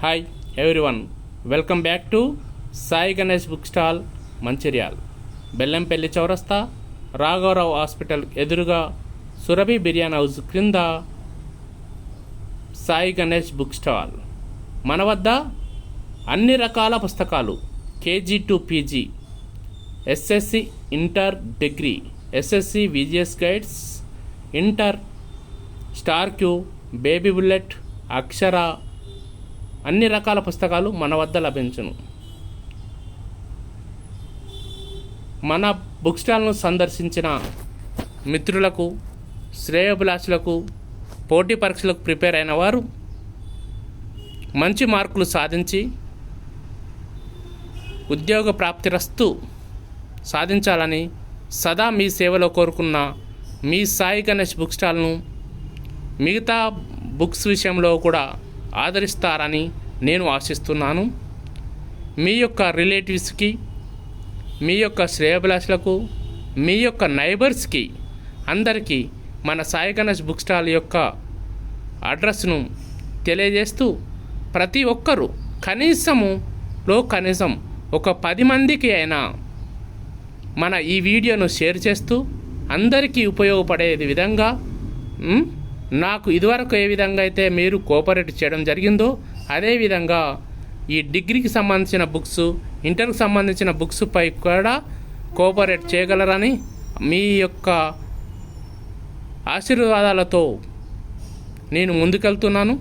Hi everyone, welcome back to Sai Ganesh book stall Mancherial. Bellampalli చౌరస్తా, రాఘవరావు hospital ఎదురుగా, సురభి బిర్యానీ హౌస్ క్రింద సాయి గణేష్ బుక్ స్టాల్. మన వద్ద అన్ని రకాల పుస్తకాలు KG to PG, SSC, inter, degree, SSC VGS guides, inter, star Q, baby bullet, Akshara అన్ని రకాల పుస్తకాలు మన వద్ద లభించును. మన బుక్ స్టాల్ను సందర్శించిన మిత్రులకు, శ్రేయోభిలాషులకు, పోటీ పరీక్షలకు ప్రిపేర్ అయిన వారు మంచి మార్కులు సాధించి ఉద్యోగ ప్రాప్తిరస్తు సాధించాలని సదా మీ సేవలో కోరుకున్న మీ సాయి గణేష్ బుక్ స్టాల్ను మిగతా బుక్స్ విషయంలో కూడా ఆదరిస్తారని నేను ఆశిస్తున్నాను. మీ యొక్క రిలేటివ్స్కి, మీ యొక్క శ్రేయోభిలాషులకు, మీ యొక్క నైబర్స్కి అందరికీ మన సాయి గణేష్ బుక్ స్టాల్ యొక్క అడ్రస్ను తెలియజేస్తూ ప్రతి ఒక్కరూ కనీసం ఒక 10 మందికి అయినా మన ఈ వీడియోను షేర్ చేస్తూ అందరికీ ఉపయోగపడే విధంగా నాకు ఇదివరకు ఏ విధంగా అయితే మీరు కోఆపరేట్ చేయడం జరిగిందో అదేవిధంగా ఈ డిగ్రీకి సంబంధించిన బుక్స్, ఇంటర్కి సంబంధించిన బుక్స్ పై కూడా కోఆపరేట్ చేయగలరని మీ యొక్క ఆశీర్వాదాలతో నేను ముందుకెళ్తున్నాను.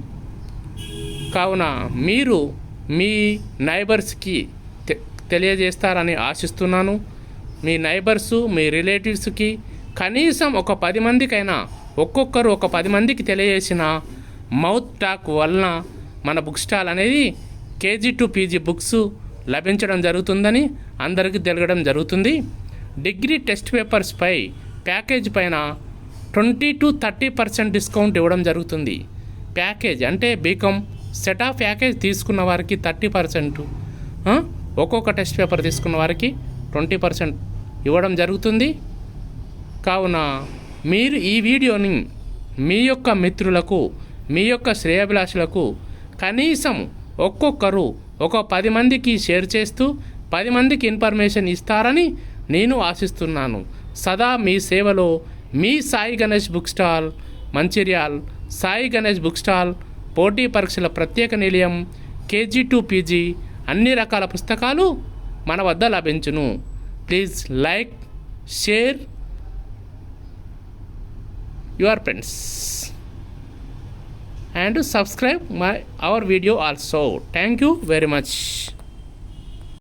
కావున మీరు మీ నైబర్స్కి తెలియజేస్తారని ఆశిస్తున్నాను. మీ నైబర్సు, మీ రిలేటివ్స్కి కనీసం ఒక 10 మందికైనా, ఒక్కొక్కరు ఒక 10 మందికి తెలియజేసిన మౌత్ టాక్ వలన మన బుక్ స్టాల్ అనేది కేజీ టు పీజీ బుక్స్ లభించడం జరుగుతుందని అందరికీ తెలియడం జరుగుతుంది. డిగ్రీ టెస్ట్ పేపర్స్ పై ప్యాకేజ్ పైన 20-30% డిస్కౌంట్ ఇవ్వడం జరుగుతుంది. ప్యాకేజ్ అంటే బీకామ్ సెట్ ఆఫ్ ప్యాకేజ్ తీసుకున్న వారికి 30%, ఒక్కొక్క టెస్ట్ పేపర్ తీసుకున్న వారికి 20% ఇవ్వడం జరుగుతుంది. కావున మీరు ఈ వీడియోని మీ యొక్క మిత్రులకు, మీ యొక్క శ్రేయోభిలాషులకు కనీసం ఒక్కొక్కరు ఒక 10 మందికి షేర్ చేస్తూ 10 మందికి ఇన్ఫర్మేషన్ ఇస్తారని నేను ఆశిస్తున్నాను. సదా మీ సేవలో మీ Sai Ganesh book stall Mancherial. Sai Ganesh book stall పోటీ పరీక్షల ప్రత్యేక నిలయం. కేజీ టు పీజీ అన్ని రకాల పుస్తకాలు మన వద్ద లభించును. Please like, share your friends and subscribe our video also. Thank you very much.